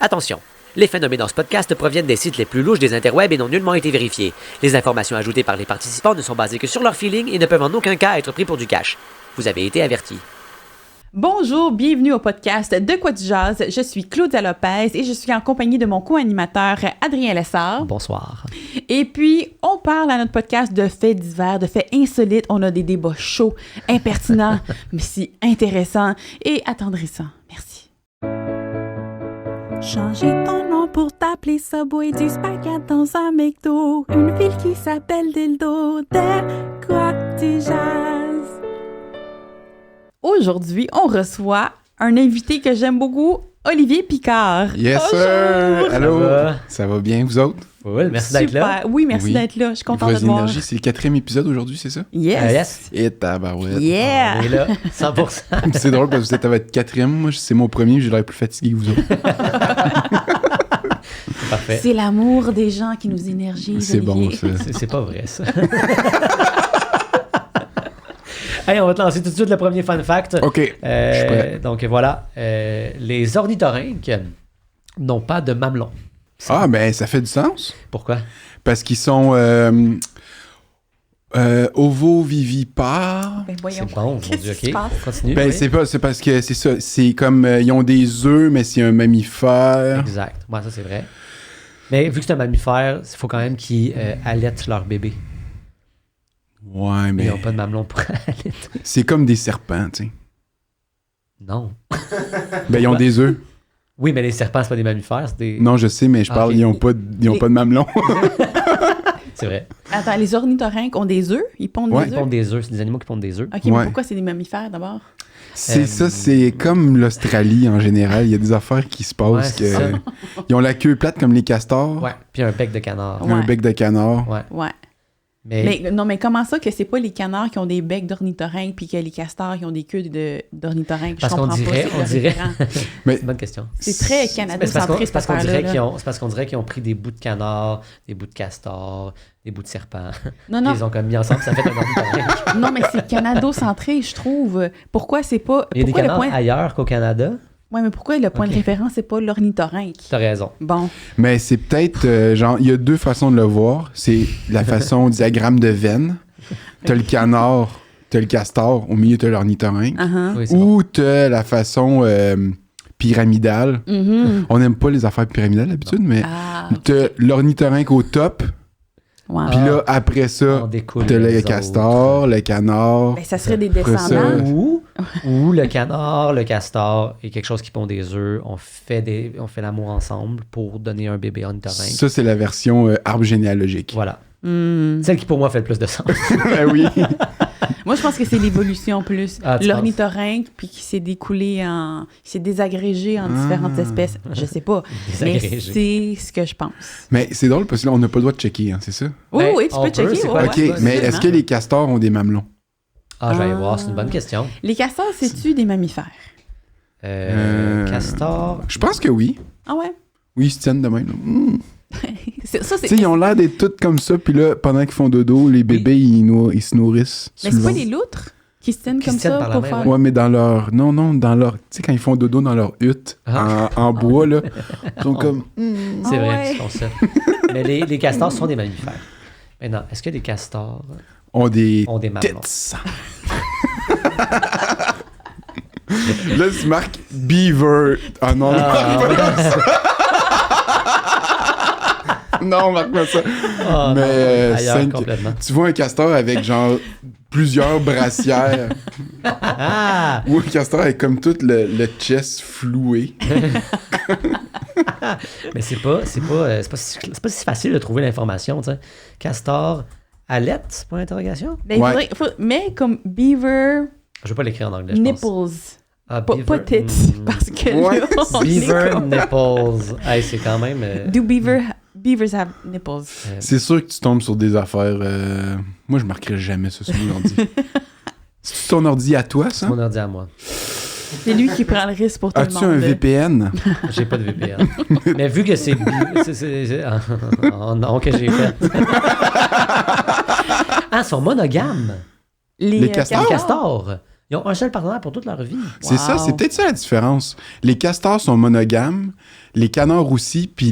Attention! Les faits nommés dans ce podcast proviennent des sites les plus louches des interwebs et n'ont nullement été vérifiés. Les informations ajoutées par les participants ne sont basées que sur leur feeling et ne peuvent en aucun cas être pris pour du cash. Vous avez été avertis. Bonjour, bienvenue au podcast De quoi tu jases. Je suis Claudia Lopez et je suis en compagnie de mon co-animateur Adrien Lessard. Bonsoir. Et puis, on parle à notre podcast de faits divers, de faits insolites. On a des débats chauds, impertinents, mais si intéressants et attendrissants. Merci. Changer ton nom pour t'appeler Subway, du spaghette dans un McDo, une ville qui s'appelle Dildo. De quoi tu jases? Aujourd'hui, on reçoit un invité que j'aime beaucoup, Olivier Picard. Yes, sir! Allô! Ça va bien, vous autres? Oui, merci d'être là. Oui, merci d'être là. Je suis contente de te voir. Énergie, c'est le 4e épisode aujourd'hui, c'est ça? Yes! Et tabarouette. Yeah! On est là, 100%. C'est drôle parce que vous êtes à votre 4e. Moi, c'est mon premier, j'ai l'air plus fatigué que vous autres. Parfait. C'est l'amour des gens qui nous énergisent, C'est bon, Olivier. ça. C'est pas vrai, ça. Hey, on va te lancer tout de suite le premier fun fact. OK, je suis prêt. Donc voilà, les ornithorynques n'ont pas de mamelon. Ah, ben, ça fait du sens. Pourquoi? Parce qu'ils sont ovovivipares. Ben voyons. C'est bon, mon Qu'est-ce Dieu, qui se OK. passe? Continue. Ben, oui. c'est parce que c'est ça. C'est comme, ils ont des œufs, mais c'est un mammifère. Exact. Moi, ça, c'est vrai. Mais vu que c'est un mammifère, il faut quand même qu'ils allaitent leur bébé. Ouais, Ils mais n'ont pas de mamelon pour allaiter. c'est comme des serpents, tu sais. Non. Ben, ils ont des œufs. Oui, mais les serpents, c'est pas des mammifères, c'est des... Non, je sais, mais je parle, ok. ils ont pas de mamelon. C'est vrai. Attends, les ornithorynques ont des œufs? Ils pondent Ouais. des Ils œufs? pondent des œufs, c'est des animaux qui pondent des œufs. OK, mais Ouais. pourquoi c'est des mammifères d'abord? C'est ça, c'est comme l'Australie en général. Il y a des affaires qui se passent Ouais, c'est ça. ils ont la queue plate comme les castors. Ouais, puis un bec de canard. Ils ont un Ouais. bec de canard. Ouais. Ouais. Mais, Mais non, mais comment ça que c'est pas les canards qui ont des becs d'ornithorynques puis que les castors qui ont des queues d'ornithorynques? Parce Je qu'on comprends dirait- pas, c'est on le dirait- différent. c'est une bonne question. C'est très Mais c'est canado-centré, cette parce qu'on dirait affaire-là. qu'ils là. ont, c'est parce qu'on dirait qu'ils ont pris des bouts de canard, des bouts de castor, des bouts de serpent. Non, Puis non, ils ont comme mis ensemble, ça fait un ornithorynque. non, mais c'est canado-centré, je trouve. Pourquoi c'est pas... Il y a des Pourquoi le canards point... ailleurs qu'au Canada. Ouais, mais pourquoi le point Ok. de référence, c'est pas l'ornithorynque? T'as raison. Bon. Mais c'est peut-être, genre, il y a deux façons de le voir. C'est la façon diagramme de veine. T'as le canard, t'as le castor, au milieu t'as l'ornithorynque. Uh-huh. Oui, c'est bon. Ou t'as la façon pyramidale. Mhm. On n'aime pas les affaires pyramidales d'habitude, mais Ah, t'as l'ornithorynque au top. ouais. Puis là, après ça, On découle t'as les le autres. castor, le canard. Ben, ça serait des Après ça, descendants. Ou le canard, le castor et quelque chose qui pond des œufs, on fait l'amour ensemble pour donner un bébé ornithorynque. Ça, c'est la version arbre généalogique. Voilà. Hmm. Celle qui pour moi fait le plus de sens. Ben oui. Moi, je pense que c'est l'évolution plus. Ah, tu L'ornithorynque, puis qui s'est découlé en... qui s'est désagrégé en différentes espèces. Je sais pas. Mais Désagrégé. c'est ce que je pense. Mais c'est drôle parce que là, on n'a pas le droit de checker, hein, c'est ça? Oui, Ben, oui, tu on peux peut, checker. c'est ouais, quoi, ouais, OK, ouais, mais absolument. est-ce que les castors ont des mamelons? Ah, je vais aller Ah. voir, c'est une bonne question. Les castors, c'est-tu des mammifères? Castor. Je pense que oui. Ah ouais? Oui, ils se tiennent de même. là. Ça, Tu sais, ils ont l'air d'être tous comme ça, puis là, pendant qu'ils font dodo, les bébés, ils se nourrissent. Mais sur c'est le pas ventre. les loutres qui se tiennent Qui comme se tiennent ça par la pour main, faire... ouais. Ouais, mais dans leur... Non, dans leur... Tu sais, quand ils font dodo dans leur hutte, Ah. en bois, là, ils sont comme... C'est Ah vrai, ouais. ils font ça. Mais les castors sont des mammifères. Maintenant, est-ce que les castors ont des ont des mamelons? tits. Là, c'est marqué Beaver. Ah non, non, marque pas ça. Ah, Mais, non, ailleurs, cinq- complètement. Tu vois un castor avec genre plusieurs brassières Ah! ou un castor avec comme tout le chest floué. Mais c'est pas si facile de trouver l'information, tu sais. Castor, allette, point d'interrogation? Ben, il Ouais. mais comme beaver Je vais pas l'écrire en anglais, je pense. nipples. Ah, Pas tits, parce que Ouais, là, on est Beaver comme- nipples. Hey, c'est quand même... Do beavers have nipples? C'est sûr que tu tombes sur des affaires. Moi, je marquerai jamais ça sur mon ordi. C'est ton ordi à toi, ça? mon ordi à moi. C'est lui qui prend le risque pour tout le As-tu monde. un VPN? J'ai pas de VPN. Mais vu que c'est non que j'ai fait. Ah, ils sont monogames. Les castors? Les castors. Ils ont un seul partenaire pour toute leur vie. C'est ça, c'est peut-être ça la différence. Les castors sont monogames, Les canards aussi, puis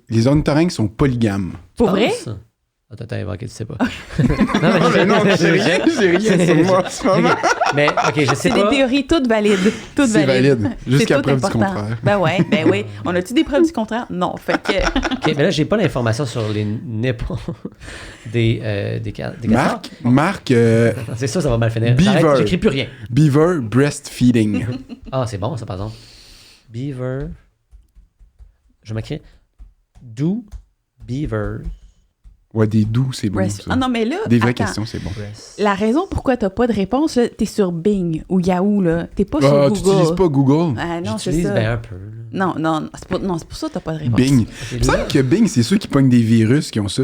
les ornithorynques sont polygames. Pour vrai? Attends, t'as invoqué, tu sais pas. Non, mais non, j'ai rien sur moi en ce moment. Mais, OK, je sais C'est pas. des théories toutes valides. Toutes C'est valide. C'est Jusqu'à tout preuve du important. contraire. Ben oui. On a-tu des preuves du contraire? Non. Fait que... OK, mais là, j'ai pas l'information sur les nippons des castors. Marc, C'est ça va mal finir. Beaver. J'arrête, j'écris plus rien. beaver breastfeeding. Ah, c'est bon, ça, par exemple. Beaver. Je m'écris. Do beavers Ouais, des doux, c'est bon. Breast- Ça. Ah non, mais là, Des vraies attends. questions, c'est bon. breast? La raison pourquoi t'as pas de réponse, là, t'es sur Bing ou Yahoo, là. T'es pas sur Ah, Google. tu n'utilises pas Google? Ah non, c'est J'utilise ça. ben un peu. Là. Non, c'est pour ça que t'as pas de réponse. Bing. Ok, Il me semble que Bing, c'est ceux qui pognent des virus qui ont ça.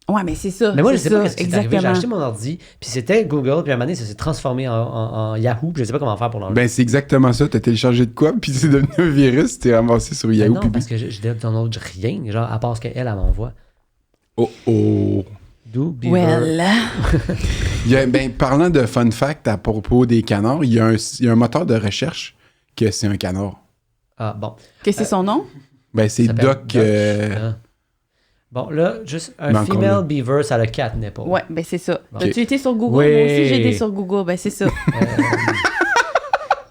Ouais, mais c'est ça. Mais moi, je c'est sais pas ça, qu'est-ce qui est arrivé. J'ai exactement. acheté mon ordi, puis c'était Google, puis à un moment donné, ça s'est transformé en Yahoo, puis je sais pas comment faire pour l'enlever. Ben, c'est exactement ça. T'as téléchargé de quoi, puis c'est devenu un virus, t'es ramassé sur Mais Yahoo. non, puis parce que je download rien, genre, à part ce qu'elle m'envoie. Oh oh. Do beaver. Well, Parlant de fun fact à propos des canards, il y a un moteur de recherche que c'est un canard. Ah, bon. que c'est son nom? Ben, c'est Ça s'appelle Doc. Ah. Bon, là, juste Mais un encore là. female beaver, ça a le 4 nipples. Ouais, ben c'est ça. Bon. As-tu été sur Google? Oui. Moi aussi, j'ai été sur Google. Ben c'est ça.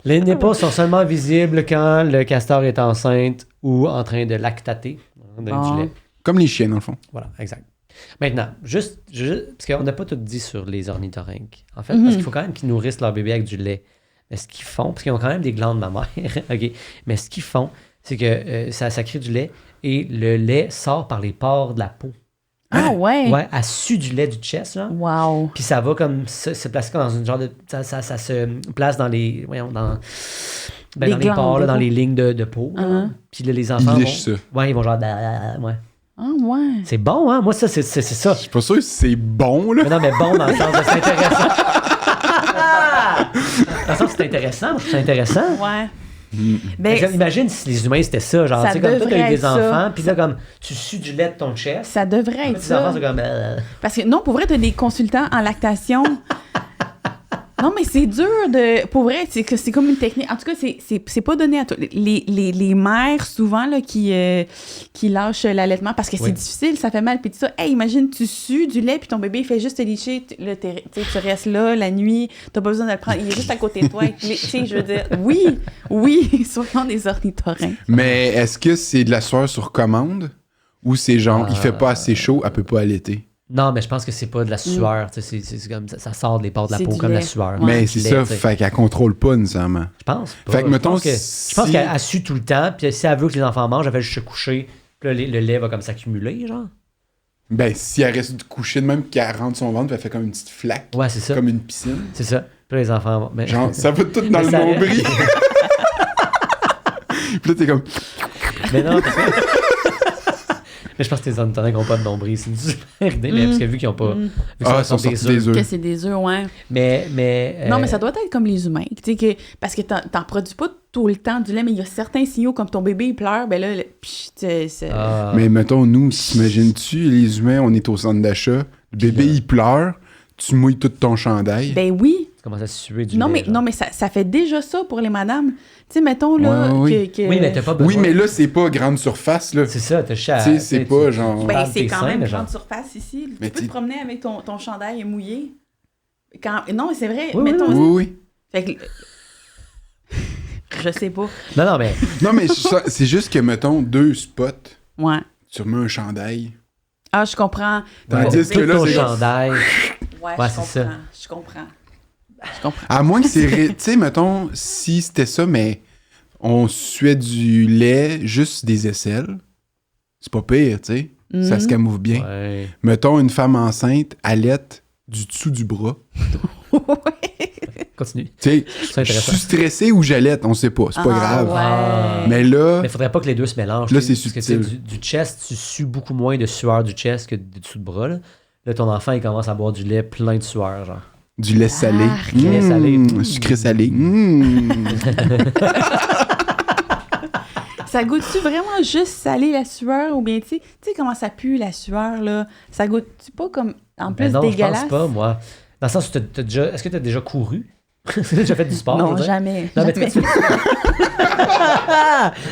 Les nipples sont seulement visibles quand le castor est enceinte ou en train de lactater. Du Bon. lait. Comme les chiens, dans le fond. Voilà, exact. Maintenant, juste parce qu'on n'a pas tout dit sur les ornithorynques. En fait, Mhm. parce qu'il faut quand même qu'ils nourrissent leur bébé avec du lait. Mais ce qu'ils font, parce qu'ils ont quand même des glandes mammaires, OK, mais ce qu'ils font, c'est que ça crée du lait et le lait sort par les pores de la peau. Ah ouais? Ouais, elle sue du lait du chest, genre. Wow. Puis ça va comme se placer comme dans une genre de. Ça se place dans les. Voyons, dans. Des dans les glandes pores, de là, dans peau. les lignes de peau. là. Uh-huh. Puis là, les enfants. Ils lichent vont, ça. Ouais, ils vont genre. Ouais. Ah ouais. C'est bon, hein? Moi, ça, c'est ça. Je suis pas sûr que c'est bon, là. Mais non, mais bon dans le sens de c'est intéressant. Dans le sens que c'est intéressant. Moi, je trouve ça intéressant. Ouais. Parce que Ben, imagine si les humains c'était ça, genre, Ça tu sais, comme toi, t'as eu devrait des être ça. enfants, puis là, comme, tu sues du lait de ton chest. ça devrait être Les enfants, ça. c'est comme. Parce que non, pour vrai, t'as des consultants en lactation. Non, mais c'est dur de. Pour vrai, c'est comme une technique. En tout cas, c'est pas donné à toi. Les mères, souvent, là, qui lâchent l'allaitement parce que Oui. c'est difficile, ça fait mal. Puis tout ça. Hey, imagine, tu sues du lait, puis ton bébé, il fait juste te licher. Là, tu restes là la nuit, t'as pas besoin de le prendre. Il est juste à côté de toi. Tu sais, je veux dire, oui, soyons des ornithorynques. Mais est-ce que c'est de la sueur sur commande ou c'est genre, il fait pas assez chaud, elle peut pas allaiter? Non, mais je pense que c'est pas de la sueur. Tu sais, c'est comme ça sort des pores de la C'est peau du comme la lait. sueur. Ouais. Mais Du c'est lait, ça, tu sais. fait qu'elle contrôle pas nécessairement. Je pense pas. Fait que, mettons, je pense si- qu'elle sue tout le temps, puis si elle veut que les enfants mangent, elle fait juste se coucher, puis là, le lait va comme s'accumuler, genre. Ben, si elle reste couchée de même qu'elle rentre son ventre, puis elle fait comme une petite flaque, Ouais, c'est ça. comme une piscine. C'est ça. Puis là, les enfants vont. Mais... Genre, ça va tout dans Mais le ça- nombril. Puis là, t'es comme... Mais non, parce que... Mais je pense que les ornithorynques n'ont pas de nombril. C'est une super idée, mais parce que vu qu'ils n'ont pas. Vu que Ah, ça ils sont des sortis des œufs. Que œufs. c'est des œufs, ouais. Mais. Non, mais ça doit être comme les humains. Tu sais, parce que t'en produis pas tout le temps du lait, mais il y a certains signaux, comme ton bébé, il pleure, ben là, c'est... Ah. Mais mettons, nous, t'imagines-tu, les humains, on est au centre d'achat, le bébé, il pleure, tu mouilles tout ton chandail. Ben oui. Tu commences à suer du Non, lait. mais, genre. non, mais ça fait déjà ça pour les madames. Tu sais, mettons, là, Ouais, que... Oui, mais t'as pas besoin. Oui, mais là, c'est pas grande surface, là. C'est ça, t'as cher. Tu sais, c'est pas genre... Ben, parles c'est tes quand seins, même mais grande genre. surface ici. Mais Tu peux tu- te promener avec ton chandail mouillé. Non, mais c'est vrai. Oui, mettons... Oui, oui. Fait que... Je sais pas. Non, mais. Non, mais c'est juste que, mettons, 2 spots, Ouais. tu remets un chandail. Ah, je comprends. Tandis que Tout là, ton c'est... chandail. Ouais, Ouais, je c'est comprends. ça. Je comprends. Je comprends. À moins que c'est... Tu sais, mettons, si c'était ça, mais on suait du lait, juste des aisselles, c'est pas pire, tu sais. Ça se camoufle bien. Ouais. Mettons, une femme enceinte allaite du dessous du bras. Continue. Tu sais, C'est je intéressant. suis stressé ou j'allaite, on sait pas, c'est pas grave. Ouais. Ah. Mais là, Mais faudrait pas que les deux se mélangent. Là, tu sais, c'est parce que, tu sais, subtil. du chest, tu sues beaucoup moins de sueur du chest que du dessous de bras. Là, ton enfant, il commence à boire du lait plein de sueur, genre. du lait salé. Arc. Du lait salé. Sucré salé. Ça goûte-tu vraiment juste salé la sueur ou bien, tu sais comment ça pue la sueur, là? Ça goûte-tu pas comme, en plus, Ben non, dégueulasse? je pense pas, moi. Dans le sens où t'as déjà... Est-ce que tu as déjà couru? T'as déjà fait du sport? Non, je veux dire? jamais. Non, mais Jamais.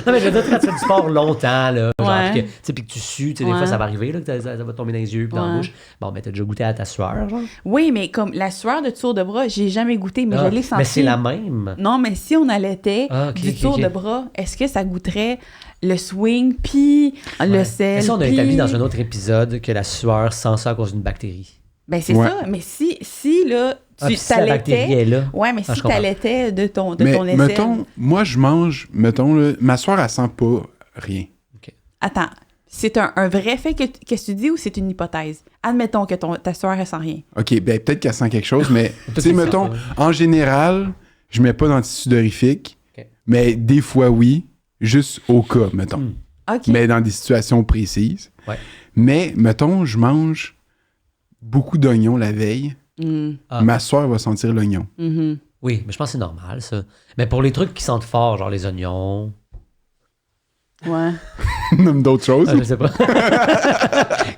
non, mais je veux dire, quand tu fais du sport longtemps, là, genre, Ouais. puis que tu sues, tu sais, des Ouais. fois, ça va arriver, là, que ça va tomber dans les yeux puis dans la Ouais. bouche. Bon, mais t'as déjà goûté à ta sueur, genre? Oui, mais comme la sueur de tour de bras, j'ai jamais goûté, mais Ah, je l'ai senti. mais c'est la même. Non, mais si on allaitait Ah, ok, du ok, tour ok. de bras, est-ce que ça goûterait le swing puis le Ouais. sel? Mais ça, on a puis- établi dans un autre épisode que la sueur sent ça à cause d'une bactérie. Ben, c'est Ouais. ça. Mais si là, Ah, tu puis si la bactérie t'allaitais... est là. Ouais, mais Ah, si je comprends. t'allaitais de ton Mais aisselle... mettons, moi, je mange, mettons, là, ma soeur, elle sent pas rien. Attends, c'est un vrai fait que tu dis ou c'est une hypothèse? Admettons que ta soeur, elle sent rien. OK, ben peut-être qu'elle sent quelque chose, mais tu sais, c'est ça, mettons, ouais. en général, je mets pas d'antisudorifique, OK. mais des fois, oui, juste au cas, mettons. Hmm. OK. Mais dans des situations précises. Ouais. Mais, mettons, je mange beaucoup d'oignons la veille, Mm, Ah. ma soeur va sentir l'oignon. mhm. Oui, mais je pense que c'est normal, ça. Mais pour les trucs qui sentent fort, genre les oignons... Ouais. Nomme d'autres choses. Ah, je sais pas.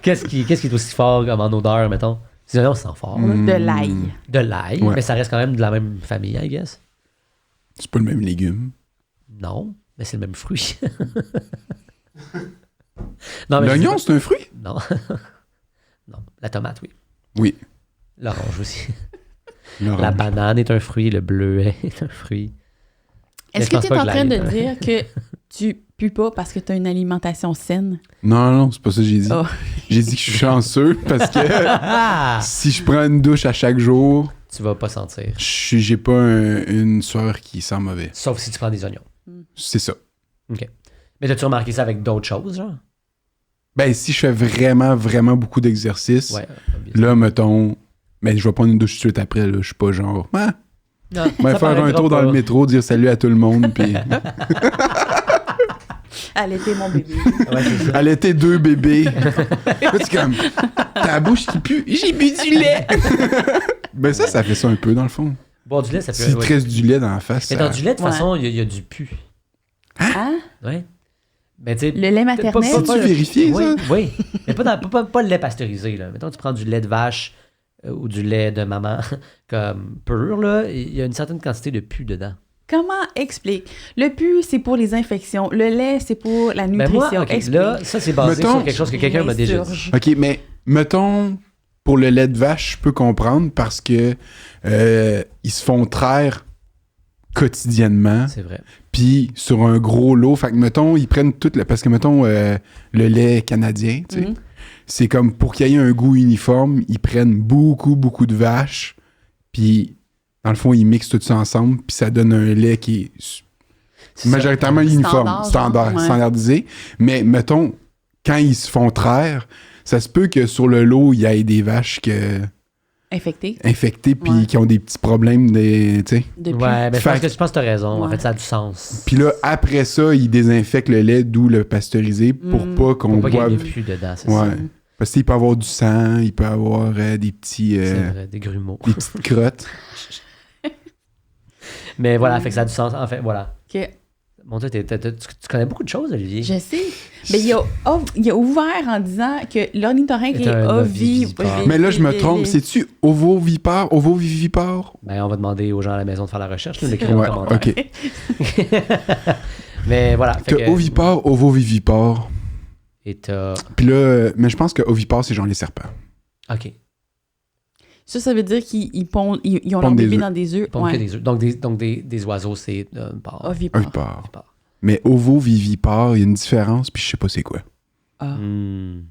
Qu'est-ce qui est aussi fort comme en odeur, mettons? Les oignons, ça sent fort. là. Hmm. De l'ail. De l'ail, Ouais. mais ça reste quand même de la même famille, I guess. C'est pas le même légume. Non, mais c'est le même fruit. Non, mais L'oignon, je sais c'est un fruit? pas. Non. Non. La tomate, oui. Oui. L'orange aussi. L'orange. La banane est un fruit, le bleuet est un fruit. Mais Est-ce je que pense tu es pas en que train de l'ail- dire que tu pues pas parce que tu as une alimentation saine? Non, c'est pas ça que j'ai dit. Oh. J'ai dit que je suis chanceux parce que Ah! si je prends une douche à chaque jour, Tu vas pas sentir. j'ai pas une sueur qui sent mauvais. Sauf si tu prends des oignons. C'est ça. OK. Mais as-tu remarqué ça avec d'autres choses, genre? Ben, si je fais vraiment, vraiment beaucoup d'exercice, Ouais. là, mettons, mais je vais prendre une douche tout de suite après, là. Je suis pas genre, ah, Non, je vais ça faire un paraîtra tour dans pas. le métro, dire salut à tout le monde, puis Allaiter mon bébé. Ouais, c'est ça. allaiter 2 bébés. Là, c'est comme, ta bouche qui pue, j'ai bu du lait. Ben, ça fait ça un peu, dans le fond. Boire du lait, ça peut... S'il te ouais. reste du lait dans la face, Mais ça... dans du lait, de toute Ouais. façon, il y a du pu. Hein? Ouais. Mais tu sais... Le lait maternel? C'est-tu vérifié, oui, ça? Oui, mais pas le lait pasteurisé. Là. Mettons, tu prends du lait de vache ou du lait de maman comme pur, là, il y a une certaine quantité de pu dedans. Comment explique? Le pu, c'est pour les infections. Le lait, c'est pour la Mais nutrition. moi, ok, Explique. là, ça c'est basé Mettons- sur quelque chose que quelqu'un m'a déjà dit. L'insurge. OK, mais mettons, pour le lait de vache, je peux comprendre parce que ils se font traire quotidiennement, C'est vrai. puis sur un gros lot. Fait que, mettons, ils prennent tout le... Parce que, mettons, le lait canadien, tu sais, Mhm. c'est comme pour qu'il y ait un goût uniforme, ils prennent beaucoup, beaucoup de vaches, puis dans le fond, ils mixent tout ça ensemble, puis ça donne un lait qui est C'est ça. majoritairement uniforme, Standard, ouais. standardisé. Mais mettons, quand ils se font traire, ça se peut que sur le lot, il y ait des vaches Infecté. infectées puis Ouais. qui ont des petits problèmes, tu sais. De pu. Ouais, mais je Fait pense que- que tu as raison. En Ouais. fait, ça a du sens. Puis là, après ça, ils désinfectent le lait, d'où le pasteurisé, pour Mm. pas qu'on Pour pas qu'il y ait boive... plus dedans, c'est Ouais. ça. Parce qu'il peut y avoir du sang, il peut y avoir des petits... C'est vrai, des grumeaux. des petites crottes. Mais voilà, fait que ça a du sens. En fait, voilà. Ok. Mon Dieu, tu connais beaucoup de choses, Olivier. Je sais. Mais il a ouvert en disant que l'ornithorynque Est est un ovipare. ovipare. Mais là, je me trompe. C'est-tu ovovivipare? Ovovivipare? Ben, on va demander aux gens à la maison de faire la recherche, nous l'écrire en Ouais, commentaire. OK. Mais voilà. Fait T'as que, ovipare, ovovivipare. et t'as... Puis là, mais je pense que ovipare, c'est genre les serpents. OK. Ça veut dire qu'ils pondent, ils ont leur Pondent des bébé œufs. dans des œufs. Donc, que des œufs. Donc des oiseaux, c'est pas... Ovipare. Ovipare. Ovipare. Mais ovovivipare, il y a une différence, puis je sais pas c'est quoi. Ah. Hmm.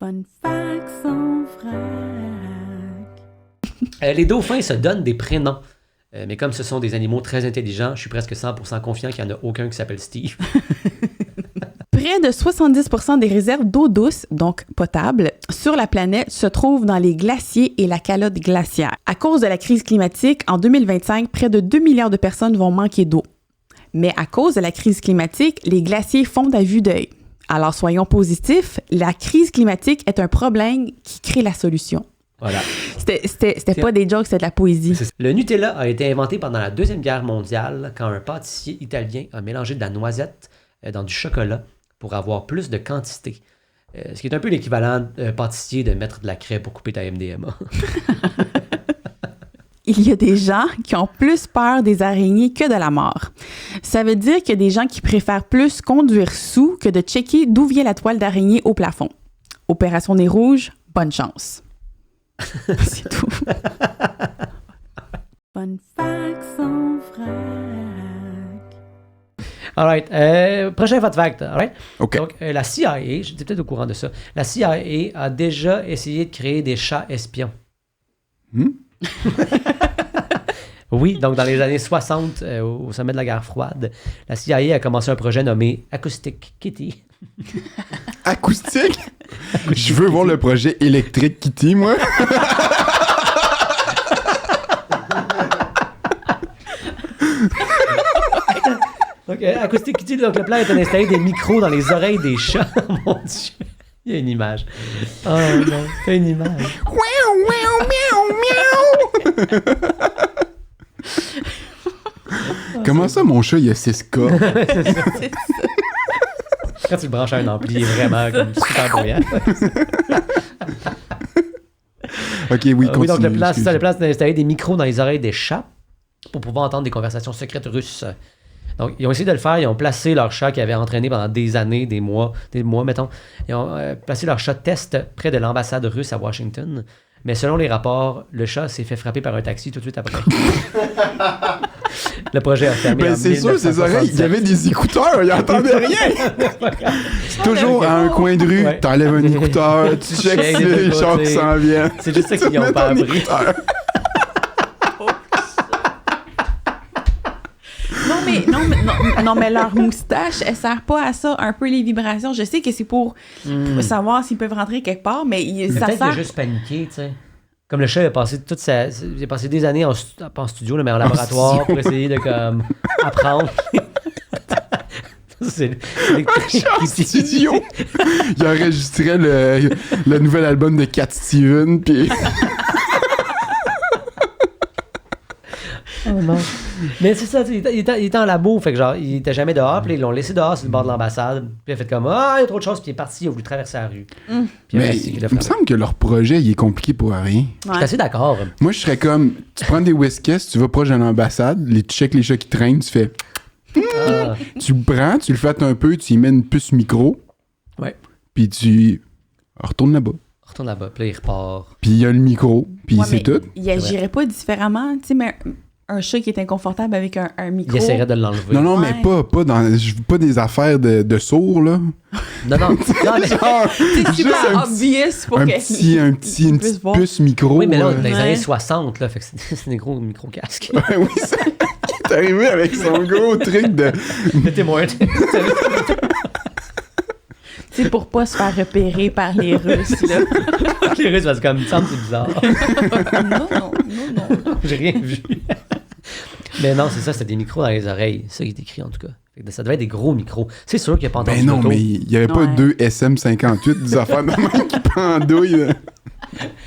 Fun fact sans vrac. Les dauphins se donnent des prénoms. Mais comme ce sont des animaux très intelligents, je suis presque 100% confiant qu'il n'y en a aucun qui s'appelle Steve. Près de 70% des réserves d'eau douce, donc potable, sur la planète se trouvent dans les glaciers et la calotte glaciaire. À cause de la crise climatique, en 2025, près de 2 milliards de personnes vont manquer d'eau. Mais à cause de la crise climatique, les glaciers fondent à vue d'œil. Alors soyons positifs, la crise climatique est un problème qui crée la solution. Voilà. C'était pas des jokes, c'était de la poésie. Le Nutella a été inventé pendant la Deuxième Guerre mondiale quand un pâtissier italien a mélangé de la noisette dans du chocolat pour avoir plus de quantité. Ce qui est un peu l'équivalent pâtissier de mettre de la craie pour couper ta MDMA. il y a des gens qui ont plus peur des araignées que de la mort. Ça veut dire qu'il y a des gens qui préfèrent plus conduire sous que de checker d'où vient la toile d'araignée au plafond. Opération Nez Rouge, bonne chance. C'est tout. Fun fact sans vrac. All right. Prochain fun fact. All right? OK. Donc, la CIA, j'étais peut-être au courant de ça, la CIA a déjà essayé de créer des chats espions. Oui, donc dans les années 60, au sommet de la guerre froide, la CIA a commencé un projet nommé Acoustic Kitty. Acoustique? Je veux voir le projet électrique Kitty, moi. Donc, Acoustic Kitty, donc, le plan était d'installer des micros dans les oreilles des chats. Mon Dieu, il y a une image. Oh non, c'est une image. Comment ça, mon chat, il a 6 cordes? Quand tu le branches à un ampli, il est vraiment comme super bruyant. OK, oui, continue. Oui, donc le plan, c'est ça, excuse. le plan, c'est d'installer des micros dans les oreilles des chats pour pouvoir entendre des conversations secrètes russes. Donc, ils ont essayé de le faire. Ils ont placé leur chat qui avait entraîné pendant des années, des mois, mettons. Ils ont placé leur chat test près de l'ambassade russe à Washington. Mais selon les rapports, le chat s'est fait frapper par un taxi tout de suite après. Le projet a fermé Ben, en c'est sûr, ses oreilles, il y avait des écouteurs, il entendait rien. C'est toujours à un coin de rue, Ouais. t'enlèves un écouteur, tu checkes checkes si de les chats côté. qui s'en viennent. C'est juste ça Tu qu'ils n'ont mets pas ton appris. écouteur. Non, mais leur moustache, elle sert pas à ça, un peu les vibrations. Je sais que c'est pour savoir s'ils peuvent rentrer quelque part, mais Mais ça peut-être qu'il sert... a juste paniqué, tu sais. Comme le chat, il a passé il a passé des années pas en studio, là, mais en laboratoire pour essayer de comme apprendre. C'est En studio, il enregistrait le nouvel album de Cat Steven, puis Oh non. Mais c'est ça, il était en labo, fait que genre, il était jamais dehors, puis ils l'ont laissé dehors sur le bord de l'ambassade, puis il a fait comme ah, il y a trop de choses, puis il est parti, il a voulu traverser la rue. Puis mais il il me semble que leur projet, il est compliqué pour rien. Je suis assez d'accord. Moi, je serais comme, tu prends des whiskies, tu vas proche d'une ambassade, tu checkes les chats qui traînent, tu fais, Ah, tu le prends, tu le flattes un peu, tu y mets une puce micro, ouais. puis tu retournes là-bas. Retourne là-bas, puis là, il repart. Puis il y a le micro, puis Ouais, c'est mais tout. il agirait pas différemment, tu sais, mais un chat qui est inconfortable avec un micro... Il essaierait de l'enlever. Non, Ouais. mais pas dans. Je veux pas des affaires de sourds, là. Non, mais... Genre, C'est juste super un obvious pour une que... petite puisse petite voir. puce micro. Oui, mais là, dans les Ouais. années 60, là, fait que c'est des gros micro-casques. Ouais, oui, ça. Il est arrivé avec son gros truc de. Mettez-moi un... C'est pour pas se faire repérer par les Russes, là. Les Russes, parce que comme, il me semble que c'est bizarre. non. J'ai rien vu. Mais non, c'est ça, c'était des micros dans les oreilles. C'est ça qui est écrit, en tout cas. Fait que ça devait être des gros micros. C'est sûr qu'il n'y a pas entendu Ben non, l'auto. mais il y avait pas Ouais. deux SM58, des affaires de même qui pendouillent. Là.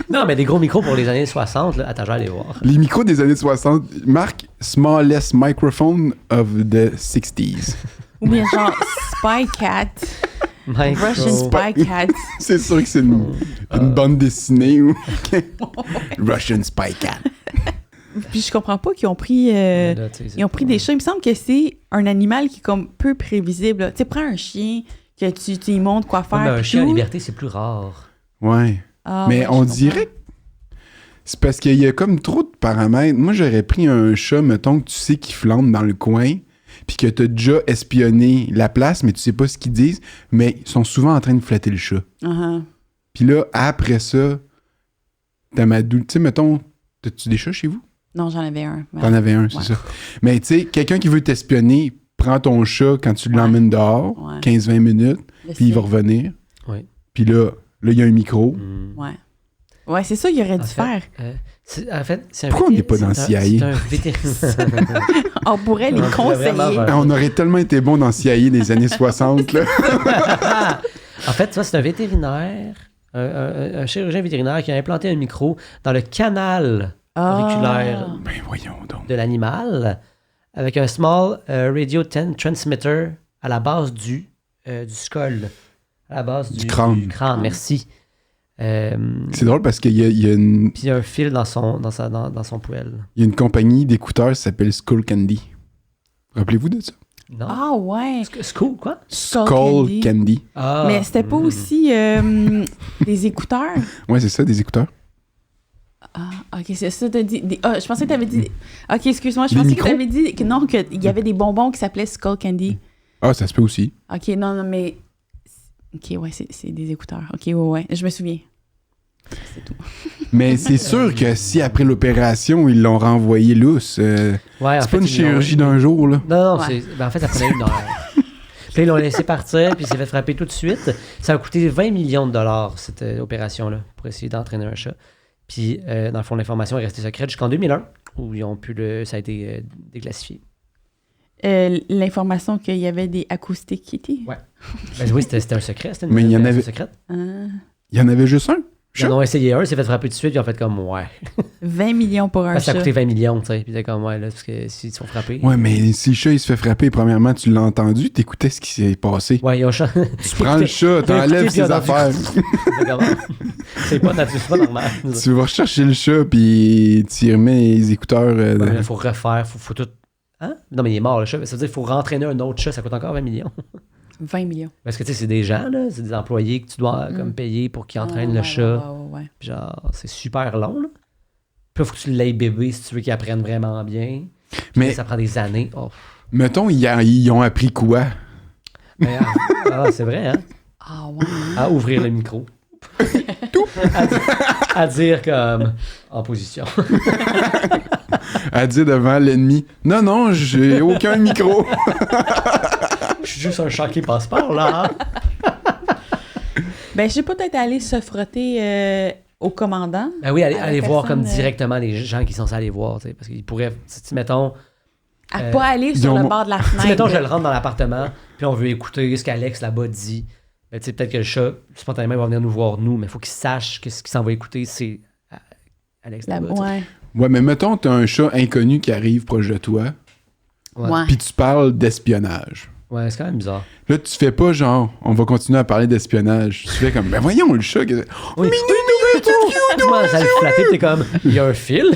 Non, mais des gros micros pour les annes 60, là. Attends, je vais aller voir. Les micros des années 60 marquent Smallest Microphone of the 60s. Ou bien genre Spy Cat, Micro. Russian Spy Cat. C'est sûr que c'est une bande dessinée ou. Russian Spy Cat. Puis je comprends pas qu'ils ont pris... Là, tu sais, c'est ils ont pris pas- des chats. Il me semble que c'est un animal qui est comme peu prévisible. là. Tu sais, prends un chien, que tu y montres quoi faire. Ouais, mais un puis chien en tout. liberté, c'est plus rare. Ouais. Ah, Mais ouais, on je dirait que c'est parce qu'il y a comme trop de paramètres. Moi, j'aurais pris un chat, mettons, que tu sais qui flambe dans le coin, puis que tu as déjà espionné la place, mais tu sais pas ce qu'ils disent, mais ils sont souvent en train de flatter le chat. comprends. Uh-huh. Puis là, après ça, t'as tu sais, mettons, t'as-tu des chats chez vous? Non, j'en avais un. Ouais. T'en avais un, c'est Ouais. ça. Mais tu sais, quelqu'un qui veut t'espionner, prends ton chat quand tu l'emmènes dehors, Ouais. 15-20 minutes, Le puis il va sien. revenir. Oui. Puis là, il y a un micro. Hmm. Ouais. Ouais, c'est ça qu'il aurait En dû fait, faire. En fait, c'est un Pourquoi on n'est pas dans le CIA? C'est un vétérinaire. On pourrait les On pourrait vraiment conseiller. faire- On aurait tellement été bon dans CIA des années 60, là. En fait, ça, c'est un vétérinaire, un chirurgien vétérinaire qui a implanté un micro dans le canal auriculaire Ben voyons donc. de l'animal avec un small radio transmitter à la base du skull, à la base Du crâne. merci. C'est drôle parce qu'il y a une Puis il y a un fil dans son poêle. il y a une compagnie d'écouteurs qui s'appelle Skull Candy. Rappelez-vous de ça? Non? Ah ouais. Skull, quoi? Skull Candy. Ah. Mais c'était pas aussi des écouteurs? Ouais, c'est ça, des écouteurs. Ah, ok, c'est ça, t'as dit. Je pensais que t'avais dit. Ok, excuse-moi, je Des pensais micros? que t'avais dit que non, qu'il y avait des bonbons qui s'appelaient Skull Candy. Ah, ça se peut aussi. Ok, non, mais. Ok, ouais, c'est des écouteurs. Ok, ouais, je me souviens. C'est tout. Mais c'est sûr que si après l'opération, ils l'ont renvoyé lousse, Ouais, en c'est fait, pas une ils chirurgie l'ont- d'un jour, là. Non, Ouais. en fait, ça prenait une heure. Puis là, ils l'ont laissé partir, puis il s'est fait frapper tout de suite. Ça a coûté 20 millions de dollars, cette opération-là, pour essayer d'entraîner un chat. Puis, dans le fond, l'information est restée secrète jusqu'en 2001, où ils ont pu ça a été déclassifié. L'information qu'il y avait des acoustic kitty. Ouais. Ben oui, c'était un secret, c'était une Mais il y en opération avait- secrète. Ah. Il y en avait juste un? Ils en ont essayé un, il s'est fait frapper tout de suite, puis ils ont fait comme, ouais. 20 millions pour un Parce que ça chat. a coûté 20 millions, tu sais. Puis c'était comme, ouais, là, parce que s'ils se sont frappés. Ouais, mais si le chat, il se fait frapper, premièrement, tu l'as entendu, t'écoutais ce qui s'est passé. Ouais, ils ont changé. Tu prends le chat, t'enlèves ses affaires. C'est pas naturel, c'est pas normal. Tu vas rechercher le chat, puis tu y remets les écouteurs. Il faut refaire, faut tout. Hein? Non, mais il est mort, le chat. Ça veut dire qu'il faut rentraîner un autre chat, ça coûte encore 20 millions. 20 millions. Parce que tu sais, c'est des gens, là, c'est des employés que tu dois comme payer pour qu'ils entraînent le chat. Ouais. Puis genre, c'est super long, là. Puis là, faut que tu l'aies bébé si tu veux qu'il apprenne vraiment bien. Puis Mais- là, ça prend des années. Oh. Mettons, ils ont appris quoi? Mais, c'est vrai, hein? Ah ouais. À ouvrir le micro. à dire comme en position. À dire devant l'ennemi, non, j'ai aucun micro. Je suis juste un chat qui passe par là. Ben, je sais pas, peut-être aller se frotter au commandant. Ben oui, À la aller voir comme personne, directement les gens qui sont censés aller voir, tu sais, parce qu'ils pourraient, si mettons, À pas aller sur ils ont- le bord de la si fenêtre. mettons je le rentre dans l'appartement, puis on veut écouter ce qu'Alex là-bas dit, ben, tu sais, peut-être que le chat, spontanément, il va venir nous voir nous, mais il faut qu'il sache que ce qu'il s'en va écouter, c'est Alex là-bas. tu sais. Ouais. Ouais, mais mettons, t'as un chat inconnu qui arrive proche de toi, Ouais. puis tu parles d'espionnage. Ouais, c'est quand même bizarre. Là, tu fais pas genre, on va continuer à parler d'espionnage. Tu fais comme, ben voyons, le chat. Oui. Tu commences à le flatter, puis t'es comme, il y a un fil.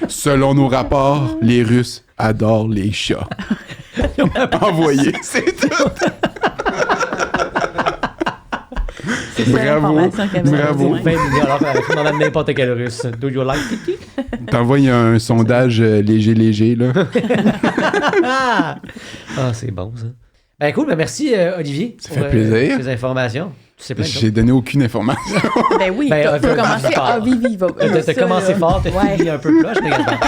Selon nos rapports, les Russes adorent les chats. Envoyé, c'est tout. C'est ça Bravo, l'information qu'il y avait bravo. besoin. 20 millions, alors qu'on demande n'importe quel russe. Do you like it? T'envoies un sondage léger, là. Ah, c'est bon, ça. Ben cool, ben merci Olivier Ça fait plaisir. ces informations. Tu sais plein de choses. J'ai donné aucune information. Ben oui, Ben, t'as va- commencé va- à vivre. T'as commencé fort, t'as fini un peu cloche, mais regarde.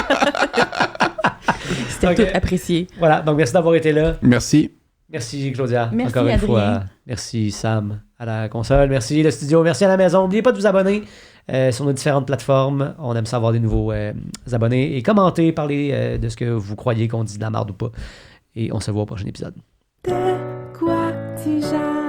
C'était Ok. tout apprécié. Voilà, donc merci d'avoir été là. Merci. Merci Claudia, Merci, encore une Adrien. fois. Merci Sam à la console, merci le studio, merci à la maison. N'oubliez pas de vous abonner sur nos différentes plateformes. On aime ça avoir des nouveaux abonnés et commenter, parler de ce que vous croyez qu'on dit de la merde ou pas. Et on se voit au prochain épisode. De quoi tu jases?